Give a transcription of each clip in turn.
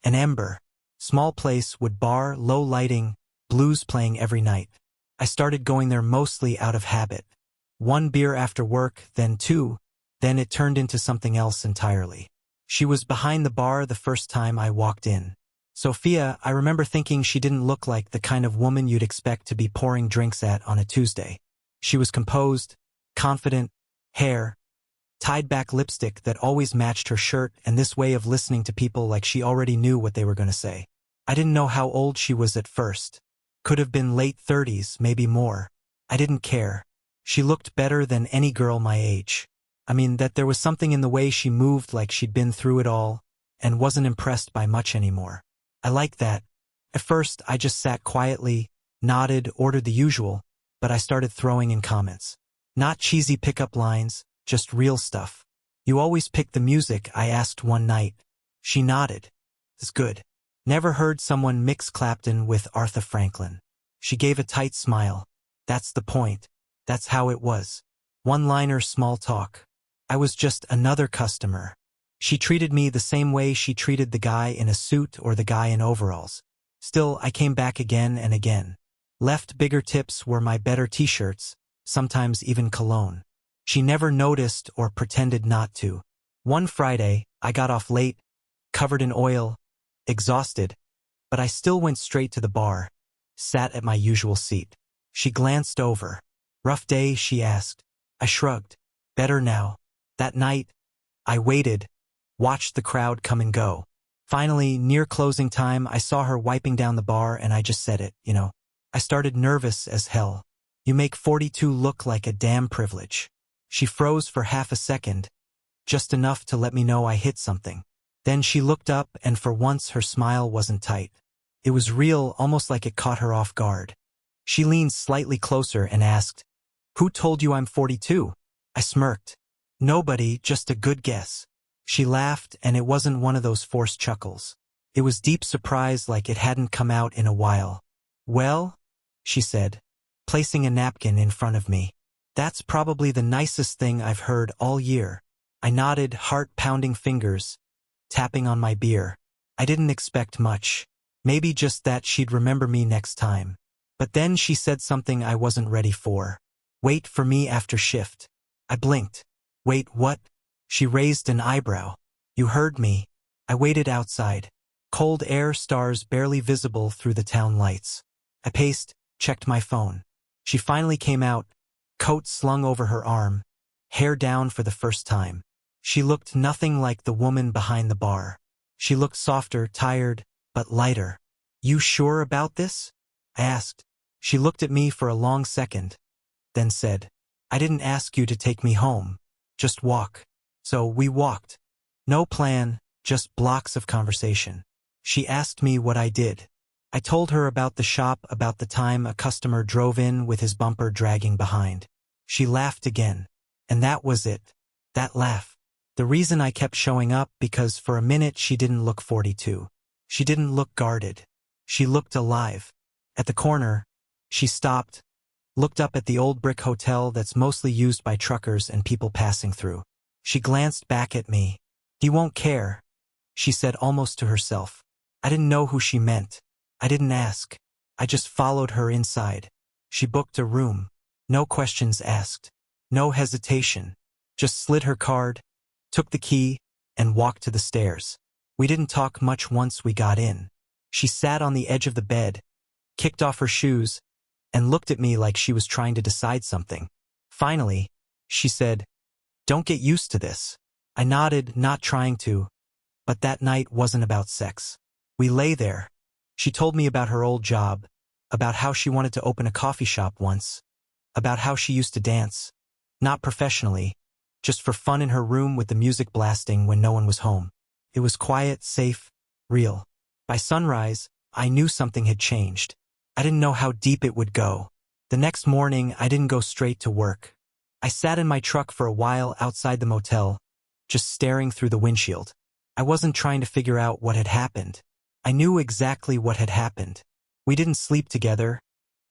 An Ember. Small place, wood bar, low lighting, blues playing every night. I started going there mostly out of habit. One beer after work, then two, then it turned into something else entirely. She was behind the bar the first time I walked in. Sophia, I remember thinking she didn't look like the kind of woman you'd expect to be pouring drinks at on a Tuesday. She was composed, confident, hair, tied back lipstick that always matched her shirt, and this way of listening to people like she already knew what they were going to say. I didn't know how old she was at first. Could have been late 30s, maybe more. I didn't care. She looked better than any girl my age. I mean, that there was something in the way she moved like she'd been through it all, and wasn't impressed by much anymore. I liked that. At first, I just sat quietly, nodded, ordered the usual, but I started throwing in comments. Not cheesy pickup lines, just real stuff. You always pick the music, I asked one night. She nodded. It's good. Never heard someone mix Clapton with Aretha Franklin. She gave a tight smile. That's the point. That's how it was. One-liner small talk. I was just another customer. She treated me the same way she treated the guy in a suit or the guy in overalls. Still, I came back again and again. Left bigger tips were my better t-shirts, sometimes even cologne. She never noticed or pretended not to. One Friday, I got off late, covered in oil, exhausted, but I still went straight to the bar, sat at my usual seat. She glanced over. Rough day, she asked. I shrugged. Better now. That night, I waited, watched the crowd come and go. Finally, near closing time, I saw her wiping down the bar and I just said it, I started nervous as hell. You make 42 look like a damn privilege. She froze for half a second, just enough to let me know I hit something. Then she looked up and for once her smile wasn't tight. It was real, almost like it caught her off guard. She leaned slightly closer and asked, "Who told you I'm 42? I smirked. Nobody, just a good guess. She laughed, and it wasn't one of those forced chuckles. It was deep surprise, like it hadn't come out in a while. Well, she said, placing a napkin in front of me. That's probably the nicest thing I've heard all year. I nodded, heart-pounding fingers, tapping on my beer. I didn't expect much. Maybe just that she'd remember me next time. But then she said something I wasn't ready for. Wait for me after shift. I blinked. Wait, what? She raised an eyebrow. You heard me. I waited outside. Cold air, stars barely visible through the town lights. I paced, checked my phone. She finally came out, coat slung over her arm, hair down for the first time. She looked nothing like the woman behind the bar. She looked softer, tired, but lighter. You sure about this? I asked. She looked at me for a long second, then said, I didn't ask you to take me home. Just walk. So we walked. No plan, just blocks of conversation. She asked me what I did. I told her about the shop, about the time a customer drove in with his bumper dragging behind. She laughed again. And that was it. That laugh. The reason I kept showing up, because for a minute she didn't look 42. She didn't look guarded. She looked alive. At the corner, she stopped, looked up at the old brick hotel that's mostly used by truckers and people passing through. She glanced back at me. He won't care, she said almost to herself. I didn't know who she meant. I didn't ask. I just followed her inside. She booked a room. No questions asked. No hesitation. Just slid her card, took the key, and walked to the stairs. We didn't talk much once we got in. She sat on the edge of the bed, kicked off her shoes, and looked at me like she was trying to decide something. Finally, she said, Don't get used to this. I nodded, not trying to, but that night wasn't about sex. We lay there. She told me about her old job, about how she wanted to open a coffee shop once, about how she used to dance, not professionally, just for fun in her room with the music blasting when no one was home. It was quiet, safe, real. By sunrise, I knew something had changed. I didn't know how deep it would go. The next morning, I didn't go straight to work. I sat in my truck for a while outside the motel, just staring through the windshield. I wasn't trying to figure out what had happened. I knew exactly what had happened. We didn't sleep together,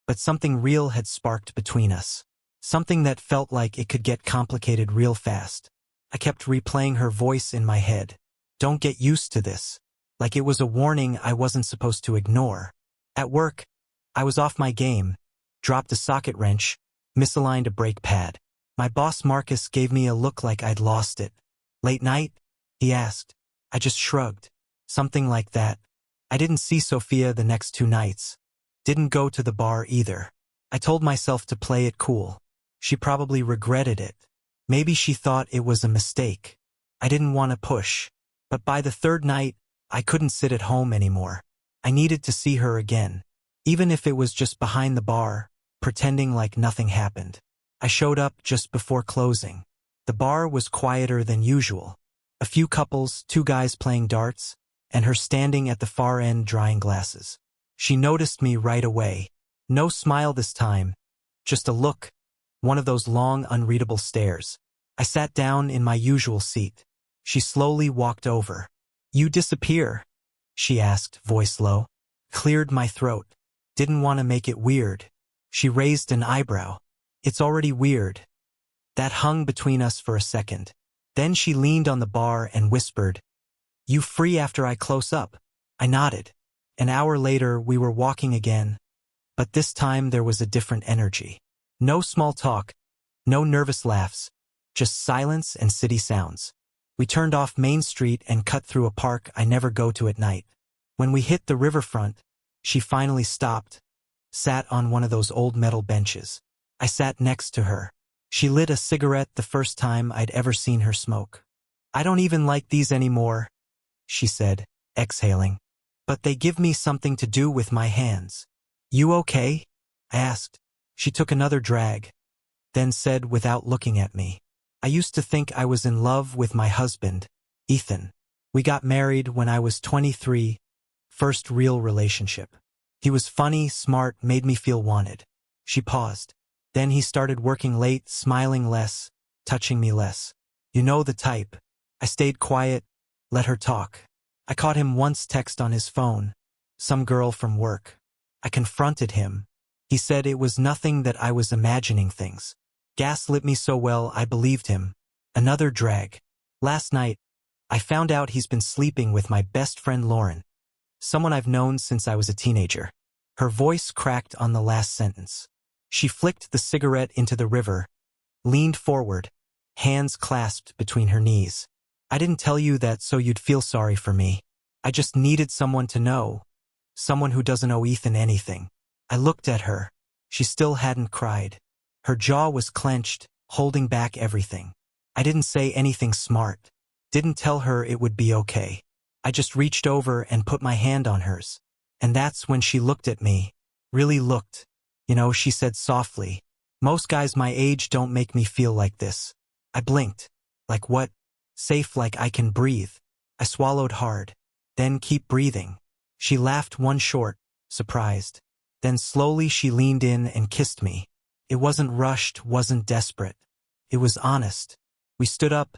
but something real had sparked between us. Something that felt like it could get complicated real fast. I kept replaying her voice in my head. Don't get used to this. like it was a warning I wasn't supposed to ignore. At work, I was off my game, dropped a socket wrench, misaligned a brake pad. My boss Marcus gave me a look like I'd lost it. Late night? He asked. I just shrugged. Something like that. I didn't see Sophia the next 2 nights. Didn't go to the bar either. I told myself to play it cool. She probably regretted it. Maybe she thought it was a mistake. I didn't want to push. But by the 3rd night, I couldn't sit at home anymore. I needed to see her again. Even if it was just behind the bar, pretending like nothing happened. I showed up just before closing. The bar was quieter than usual. A few couples, 2 guys playing darts, and her standing at the far end drying glasses. She noticed me right away. No smile this time, just a look, one of those long, unreadable stares. I sat down in my usual seat. She slowly walked over. "You disappear?" she asked, voice low. Cleared my throat. Didn't want to make it weird. She raised an eyebrow. "It's already weird." That hung between us for a second. Then she leaned on the bar and whispered, "You free after I close up?" I nodded. An hour later, we were walking again, but this time there was a different energy. No small talk, no nervous laughs, just silence and city sounds. We turned off Main Street and cut through a park I never go to at night. When we hit the riverfront, she finally stopped, sat on one of those old metal benches. I sat next to her. She lit a cigarette the first time I'd ever seen her smoke. "I don't even like these anymore," she said, exhaling. "But they give me something to do with my hands." "You okay?" I asked. She took another drag, then said without looking at me, "I used to think I was in love with my husband, Ethan. We got married when I was 23, first real relationship. He was funny, smart, made me feel wanted." She paused. "Then he started working late, smiling less, touching me less. You know the type." I stayed quiet, let her talk. I caught him once text on his phone, some girl from work. I confronted him. He said it was nothing, that I was imagining things. Gaslit me so well I believed him. Another drag. "Last night, I found out he's been sleeping with my best friend Lauren, someone I've known since I was a teenager." Her voice cracked on the last sentence. She flicked the cigarette into the river, leaned forward, hands clasped between her knees. "I didn't tell you that so you'd feel sorry for me. I just needed someone to know, someone who doesn't owe Ethan anything." I looked at her. She still hadn't cried. Her jaw was clenched, holding back everything. I didn't say anything smart. Didn't tell her it would be okay. I just reached over and put my hand on hers. And that's when she looked at me. Really looked. "You know," she said softly, "most guys my age don't make me feel like this." I blinked. "Like what?" "Safe, like I can breathe." I swallowed hard. "Then keep breathing." She laughed one short, surprised. Then slowly she leaned in and kissed me. It wasn't rushed, wasn't desperate. It was honest. We stood up,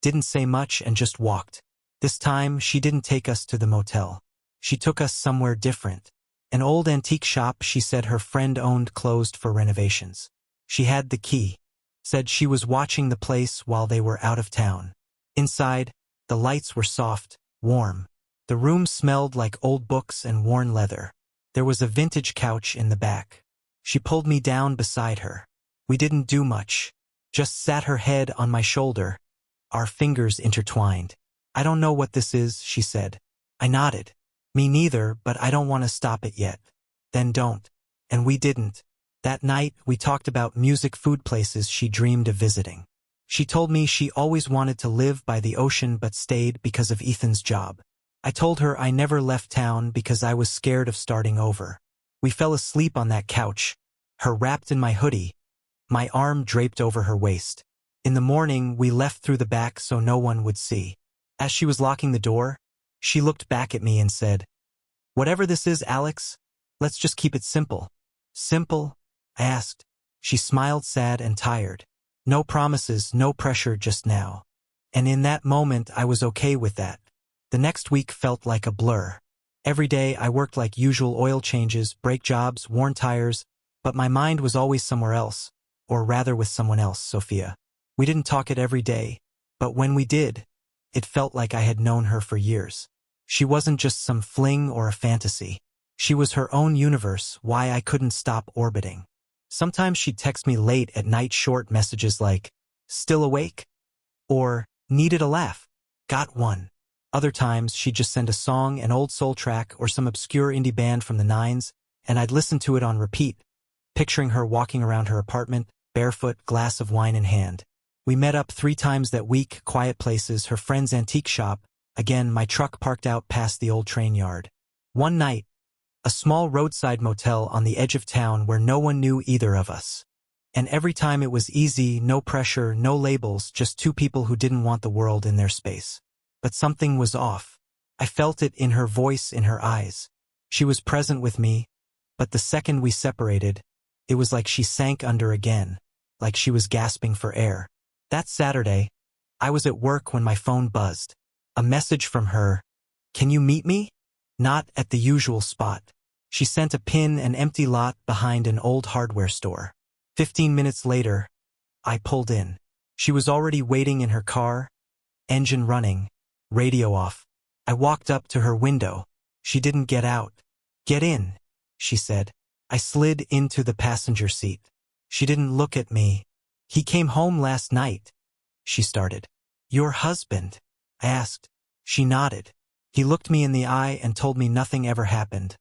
didn't say much, and just walked. This time, she didn't take us to the motel. She took us somewhere different. An old antique shop she said her friend owned closed for renovations. She had the key. Said she was watching the place while they were out of town. Inside, the lights were soft, warm. The room smelled like old books and worn leather. There was a vintage couch in the back. She pulled me down beside her. We didn't do much. Just sat her head on my shoulder, our fingers intertwined. "I don't know what this is," she said. I nodded. "Me neither, but I don't want to stop it yet." "Then don't." And we didn't. That night, we talked about music, food, places she dreamed of visiting. She told me she always wanted to live by the ocean but stayed because of Ethan's job. I told her I never left town because I was scared of starting over. We fell asleep on that couch, her wrapped in my hoodie, my arm draped over her waist. In the morning, we left through the back so no one would see. As she was locking the door, she looked back at me and said, "Whatever this is, Alex, let's just keep it simple." "Simple?" I asked. She smiled, sad and tired. "No promises, no pressure just now." And in that moment, I was okay with that. The next week felt like a blur. Every day I worked like usual, oil changes, brake jobs, worn tires, but my mind was always somewhere else, or rather with someone else, Sophia. We didn't talk it every day, but when we did, it felt like I had known her for years. She wasn't just some fling or a fantasy. She was her own universe, why I couldn't stop orbiting. Sometimes she'd text me late at night, short messages like, "Still awake?" or "Needed a laugh? Got one." Other times she'd just send a song, an old soul track or some obscure indie band from the 90s, and I'd listen to it on repeat, picturing her walking around her apartment, barefoot, glass of wine in hand. We met up 3 times that week, quiet places, her friend's antique shop, again my truck parked out past the old train yard. One night, a small roadside motel on the edge of town where no one knew either of us. And every time it was easy, no pressure, no labels, just 2 people who didn't want the world in their space. But something was off. I felt it in her voice, in her eyes. She was present with me, but the second we separated, it was like she sank under again, like she was gasping for air. That Saturday, I was at work when my phone buzzed. A message from her. "Can you meet me?" Not at the usual spot. She sent a pin, an empty lot behind an old hardware store. 15 minutes later, I pulled in. She was already waiting in her car, engine running, radio off. I walked up to her window. She didn't get out. "Get in," she said. I slid into the passenger seat. She didn't look at me. "He came home last night," she started. "Your husband?" I asked. She nodded. "He looked me in the eye and told me nothing ever happened,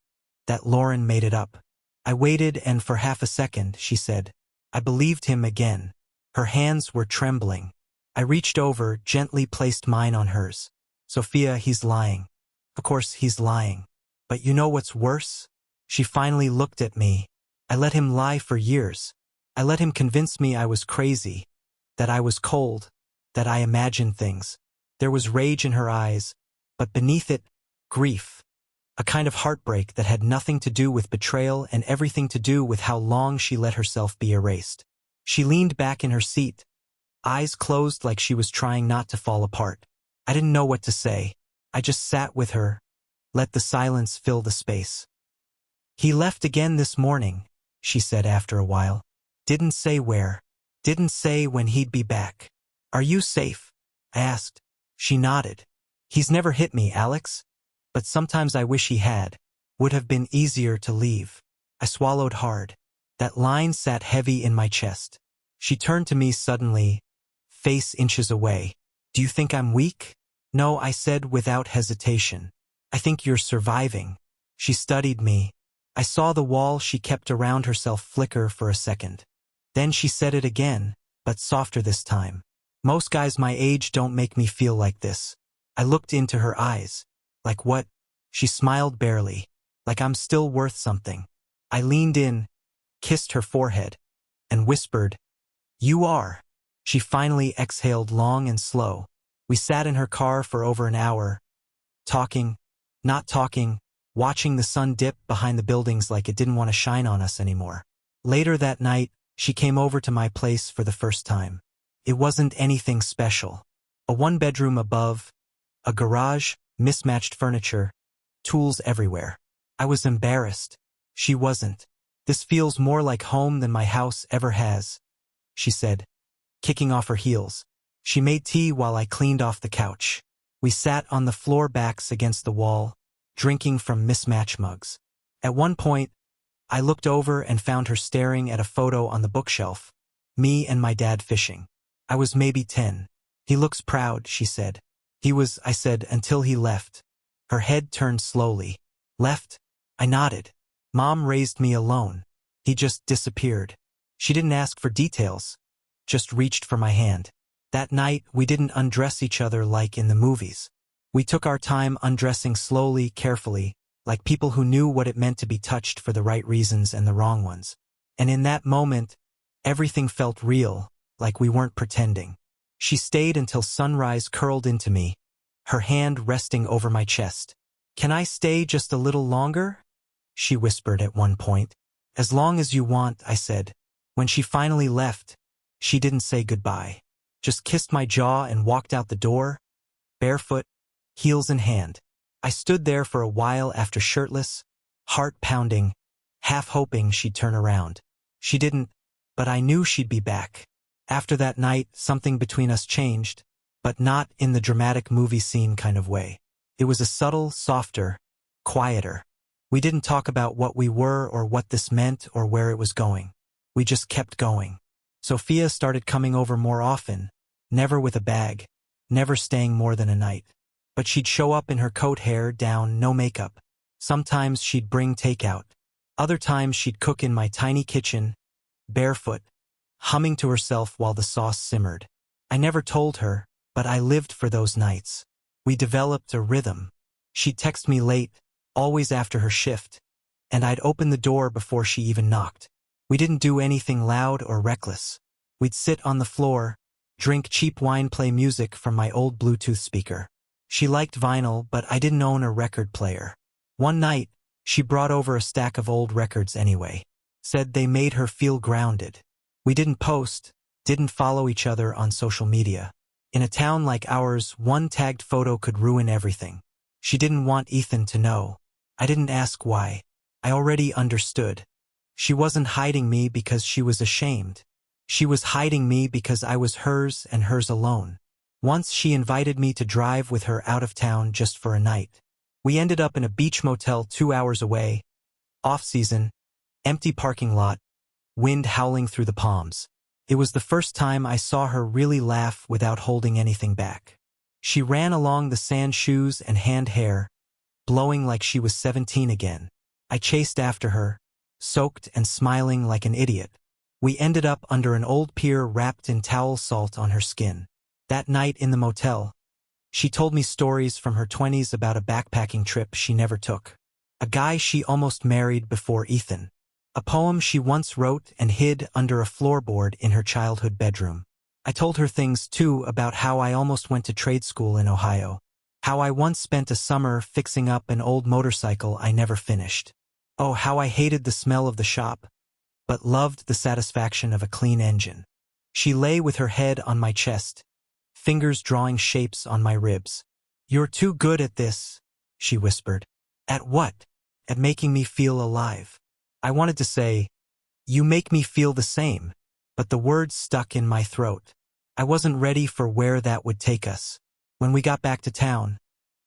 that Lauren made it up." I waited, and for half a second, she said. I believed him again. Her hands were trembling. I reached over, gently placed mine on hers. "Sophia, he's lying. Of course he's lying. But you know what's worse?" She finally looked at me. "I let him lie for years. I let him convince me I was crazy, that I was cold, that I imagined things." There was rage in her eyes, but beneath it, grief. A kind of heartbreak that had nothing to do with betrayal and everything to do with how long she let herself be erased. She leaned back in her seat, eyes closed like she was trying not to fall apart. I didn't know what to say. I just sat with her, let the silence fill the space. "He left again this morning," she said after a while. "Didn't say where. Didn't say when he'd be back." "Are you safe?" I asked. She nodded. "He's never hit me, Alex. But sometimes I wish he had. Would have been easier to leave." I swallowed hard. That line sat heavy in my chest. She turned to me suddenly, face inches away. "Do you think I'm weak?" "No," I said without hesitation. "I think you're surviving." She studied me. I saw the wall she kept around herself flicker for a second. Then she said it again, but softer this time. "Most guys my age don't make me feel like this." I looked into her eyes. "Like what?" She smiled barely. "Like I'm still worth something." I leaned in, kissed her forehead, and whispered, "You are." She finally exhaled long and slow. We sat in her car for over an hour, talking, not talking, watching the sun dip behind the buildings like it didn't want to shine on us anymore. Later that night, she came over to my place for the first time. It wasn't anything special. A 1-bedroom above, a garage, mismatched furniture, tools everywhere. I was embarrassed. She wasn't. "This feels more like home than my house ever has," she said, kicking off her heels. She made tea while I cleaned off the couch. We sat on the floor, backs against the wall, drinking from mismatched mugs. At one point, I looked over and found her staring at a photo on the bookshelf, me and my dad fishing. I was maybe 10. "He looks proud," she said. "He was," I said, "until he left." Her head turned slowly. "Left?" I nodded. "Mom raised me alone. He just disappeared." She didn't ask for details, just reached for my hand. That night, we didn't undress each other like in the movies. We took our time undressing slowly, carefully, like people who knew what it meant to be touched for the right reasons and the wrong ones. And in that moment, everything felt real, like we weren't pretending. She stayed until sunrise curled into me, her hand resting over my chest. "Can I stay just a little longer?" she whispered at one point. "As long as you want," I said. When she finally left, she didn't say goodbye, just kissed my jaw and walked out the door, barefoot, heels in hand. I stood there for a while after, shirtless, heart pounding, half hoping she'd turn around. She didn't, but I knew she'd be back. After that night, something between us changed, but not in the dramatic movie scene kind of way. It was a subtle, softer, quieter. We didn't talk about what we were or what this meant or where it was going. We just kept going. Sophia started coming over more often, never with a bag, never staying more than a night. But she'd show up in her coat, hair down, no makeup. Sometimes she'd bring takeout. Other times she'd cook in my tiny kitchen, barefoot, humming to herself while the sauce simmered. I never told her, but I lived for those nights. We developed a rhythm. She'd text me late, always after her shift, and I'd open the door before she even knocked. We didn't do anything loud or reckless. We'd sit on the floor, drink cheap wine, play music from my old Bluetooth speaker. She liked vinyl, but I didn't own a record player. One night, she brought over a stack of old records anyway. Said they made her feel grounded. We didn't post, didn't follow each other on social media. In a town like ours, one tagged photo could ruin everything. She didn't want Ethan to know. I didn't ask why. I already understood. She wasn't hiding me because she was ashamed. She was hiding me because I was hers and hers alone. Once she invited me to drive with her out of town just for a night. We ended up in a beach motel 2 hours away, off-season, empty parking lot, wind howling through the palms. It was the first time I saw her really laugh without holding anything back. She ran along the sand, shoes and hand hair, blowing like she was 17 again. I chased after her, soaked and smiling like an idiot. We ended up under an old pier wrapped in towel salt on her skin. That night in the motel, she told me stories from her 20s about a backpacking trip she never took. A guy she almost married before Ethan. A poem she once wrote and hid under a floorboard in her childhood bedroom. I told her things too about how I almost went to trade school in Ohio. How I once spent a summer fixing up an old motorcycle I never finished. Oh, how I hated the smell of the shop, but loved the satisfaction of a clean engine. She lay with her head on my chest, fingers drawing shapes on my ribs. "You're too good at this," she whispered. "At what?" "At making me feel alive." I wanted to say, "You make me feel the same," but the words stuck in my throat. I wasn't ready for where that would take us. When we got back to town,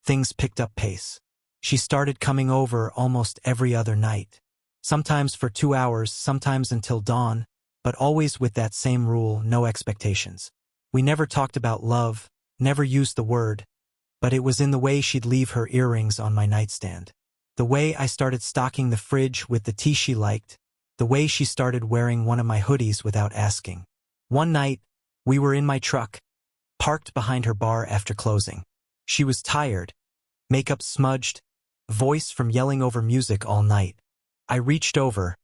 things picked up pace. She started coming over almost every other night. Sometimes for 2 hours, sometimes until dawn, but always with that same rule, no expectations. We never talked about love, never used the word, but it was in the way she'd leave her earrings on my nightstand. The way I started stocking the fridge with the tea she liked, the way she started wearing one of my hoodies without asking. One night, we were in my truck, parked behind her bar after closing. She was tired, makeup smudged, voice from yelling over music all night. I reached over,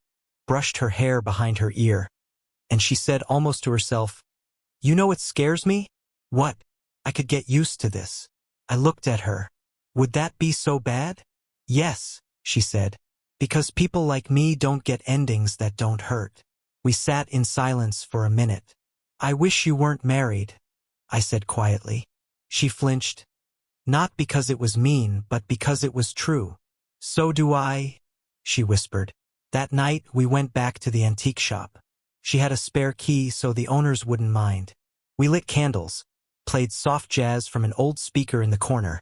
brushed her hair behind her ear, and she said almost to herself, "You know what scares me?" "What?" "I could get used to this." I looked at her. "Would that be so bad?" "Yes," she said, "because people like me don't get endings that don't hurt." We sat in silence for a minute. "I wish you weren't married," I said quietly. She flinched. Not because it was mean, but because it was true. "So do I," she whispered. That night, we went back to the antique shop. She had a spare key so the owners wouldn't mind. We lit candles, played soft jazz from an old speaker in the corner,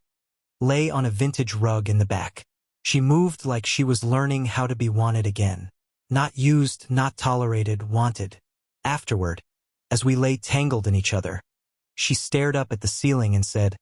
lay on a vintage rug in the back. She moved like she was learning how to be wanted again. Not used, not tolerated, wanted. Afterward, as we lay tangled in each other, she stared up at the ceiling and said,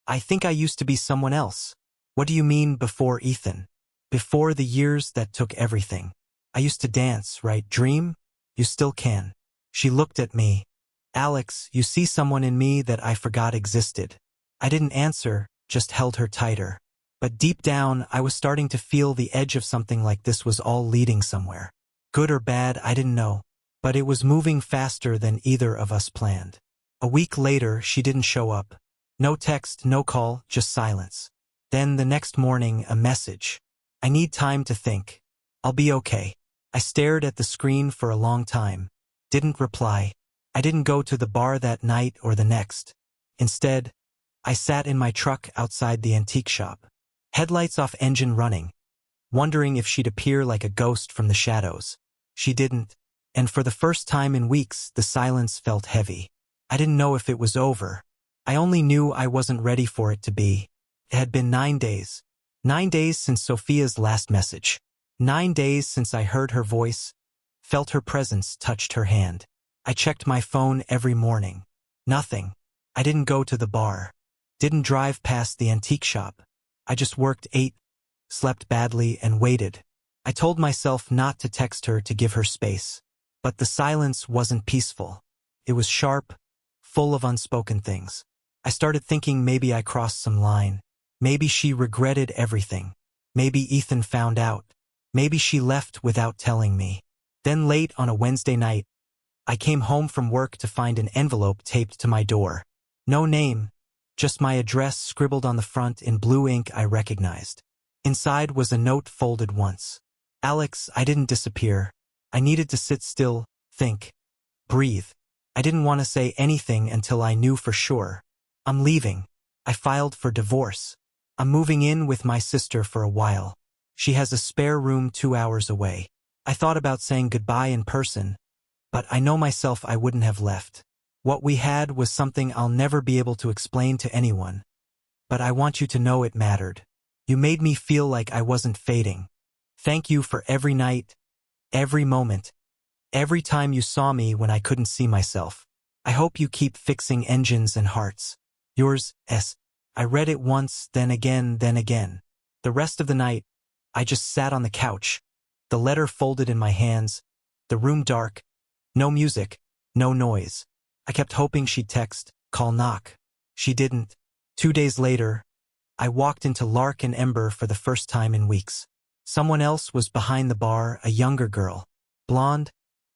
"I think I used to be someone else." "What do you mean before Ethan?" "Before the years that took everything. I used to dance, right? Dream? You still can." She looked at me. "Alex, you see someone in me that I forgot existed." I didn't answer, just held her tighter. But deep down, I was starting to feel the edge of something like this was all leading somewhere. Good or bad, I didn't know. But it was moving faster than either of us planned. A week later, she didn't show up. No text, no call, just silence. Then the next morning, a message. "I need time to think. I'll be okay." I stared at the screen for a long time. Didn't reply. I didn't go to the bar that night or the next. Instead, I sat in my truck outside the antique shop. Headlights off, engine running, wondering if she'd appear like a ghost from the shadows. She didn't, and for the first time in weeks, the silence felt heavy. I didn't know if it was over. I only knew I wasn't ready for it to be. It had been 9 days. 9 days since Sophia's last message. 9 days since I heard her voice, felt her presence, touched her hand. I checked my phone every morning. Nothing. I didn't go to the bar. Didn't drive past the antique shop. I just worked, ate, slept badly, and waited. I told myself not to text her, to give her space. But the silence wasn't peaceful. It was sharp, full of unspoken things. I started thinking maybe I crossed some line. Maybe she regretted everything. Maybe Ethan found out. Maybe she left without telling me. Then late on a Wednesday night, I came home from work to find an envelope taped to my door. No name, just my address scribbled on the front in blue ink I recognized. Inside was a note folded once. Alex, I didn't disappear. I needed to sit still, think, breathe. I didn't want to say anything until I knew for sure. I'm leaving. I filed for divorce. I'm moving in with my sister for a while. She has a spare room 2 hours away. I thought about saying goodbye in person, but I know myself I wouldn't have left. What we had was something I'll never be able to explain to anyone. But I want you to know it mattered. You made me feel like I wasn't fading. Thank you for every night, every moment, every time you saw me when I couldn't see myself. I hope you keep fixing engines and hearts. Yours, S. I read it once, then again, then again. The rest of the night, I just sat on the couch, the letter folded in my hands, the room dark, no music, no noise. I kept hoping she'd text, call, knock. She didn't. 2 days later, I walked into Lark and Ember for the first time in weeks. Someone else was behind the bar, a younger girl. Blonde,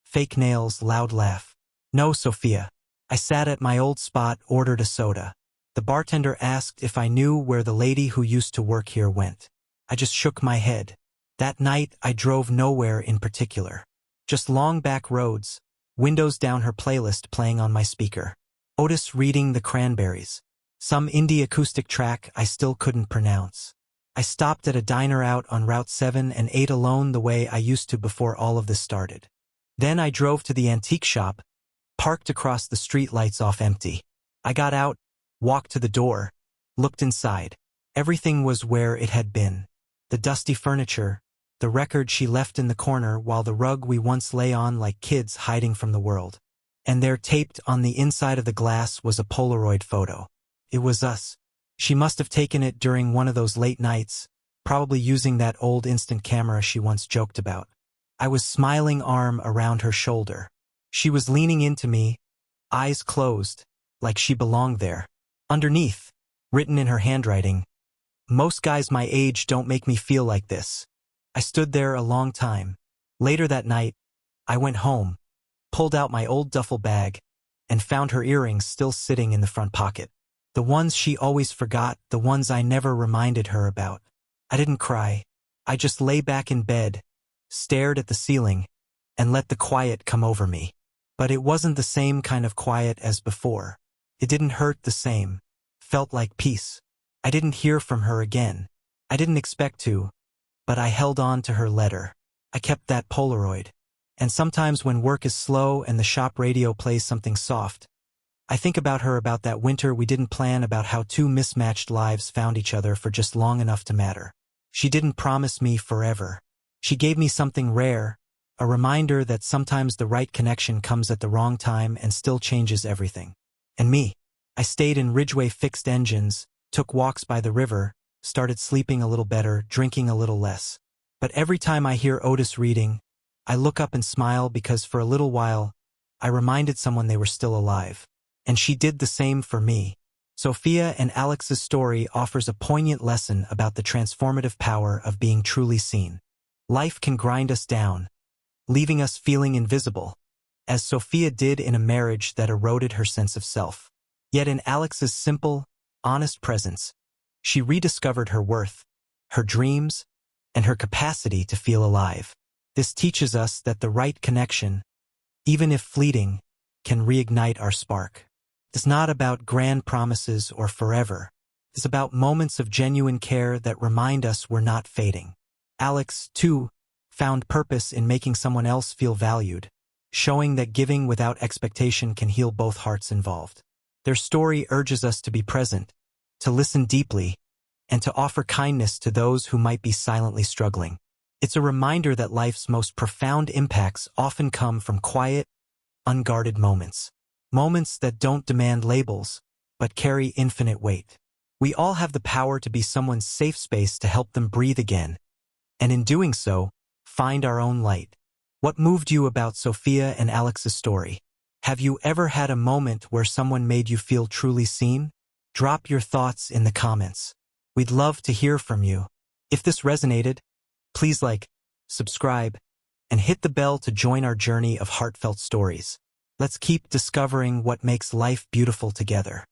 fake nails, loud laugh. No, Sophia. I sat at my old spot, ordered a soda. The bartender asked if I knew where the lady who used to work here went. I just shook my head. That night, I drove nowhere in particular. Just long back roads, windows down, her playlist playing on my speaker. Otis reading The Cranberries. Some indie acoustic track I still couldn't pronounce. I stopped at a diner out on Route 7 and ate alone the way I used to before all of this started. Then I drove to the antique shop, parked across the street, lights off, empty. I got out, walked to the door, looked inside. Everything was where it had been. The dusty furniture, the record she left in the corner, while the rug we once lay on like kids hiding from the world. And there, taped on the inside of the glass, was a Polaroid photo. It was us. She must have taken it during one of those late nights, probably using that old instant camera she once joked about. I was smiling, arm around her shoulder. She was leaning into me, eyes closed, like she belonged there. Underneath, written in her handwriting, "Most guys my age don't make me feel like this." I stood there a long time. Later that night, I went home, pulled out my old duffel bag, and found her earrings still sitting in the front pocket. The ones she always forgot, the ones I never reminded her about. I didn't cry. I just lay back in bed, stared at the ceiling, and let the quiet come over me. But it wasn't the same kind of quiet as before. It didn't hurt the same. Felt like peace. I didn't hear from her again. I didn't expect to, but I held on to her letter. I kept that Polaroid. And sometimes when work is slow and the shop radio plays something soft, I think about her, about that winter we didn't plan, about how two mismatched lives found each other for just long enough to matter. She didn't promise me forever. She gave me something rare, a reminder that sometimes the right connection comes at the wrong time and still changes everything. And me. I stayed in Ridgeway, fixed engines, took walks by the river, started sleeping a little better, drinking a little less. But every time I hear Otis reading, I look up and smile, because for a little while, I reminded someone they were still alive. And she did the same for me. Sophia and Alex's story offers a poignant lesson about the transformative power of being truly seen. Life can grind us down, leaving us feeling invisible, as Sophia did in a marriage that eroded her sense of self. Yet in Alex's simple, honest presence, she rediscovered her worth, her dreams, and her capacity to feel alive. This teaches us that the right connection, even if fleeting, can reignite our spark. It's not about grand promises or forever. It's about moments of genuine care that remind us we're not fading. Alex, too, found purpose in making someone else feel valued, showing that giving without expectation can heal both hearts involved. Their story urges us to be present, to listen deeply, and to offer kindness to those who might be silently struggling. It's a reminder that life's most profound impacts often come from quiet, unguarded moments. Moments that don't demand labels, but carry infinite weight. We all have the power to be someone's safe space to help them breathe again, and in doing so, find our own light. What moved you about Sophia and Alex's story? Have you ever had a moment where someone made you feel truly seen? Drop your thoughts in the comments. We'd love to hear from you. If this resonated, please like, subscribe, and hit the bell to join our journey of heartfelt stories. Let's keep discovering what makes life beautiful together.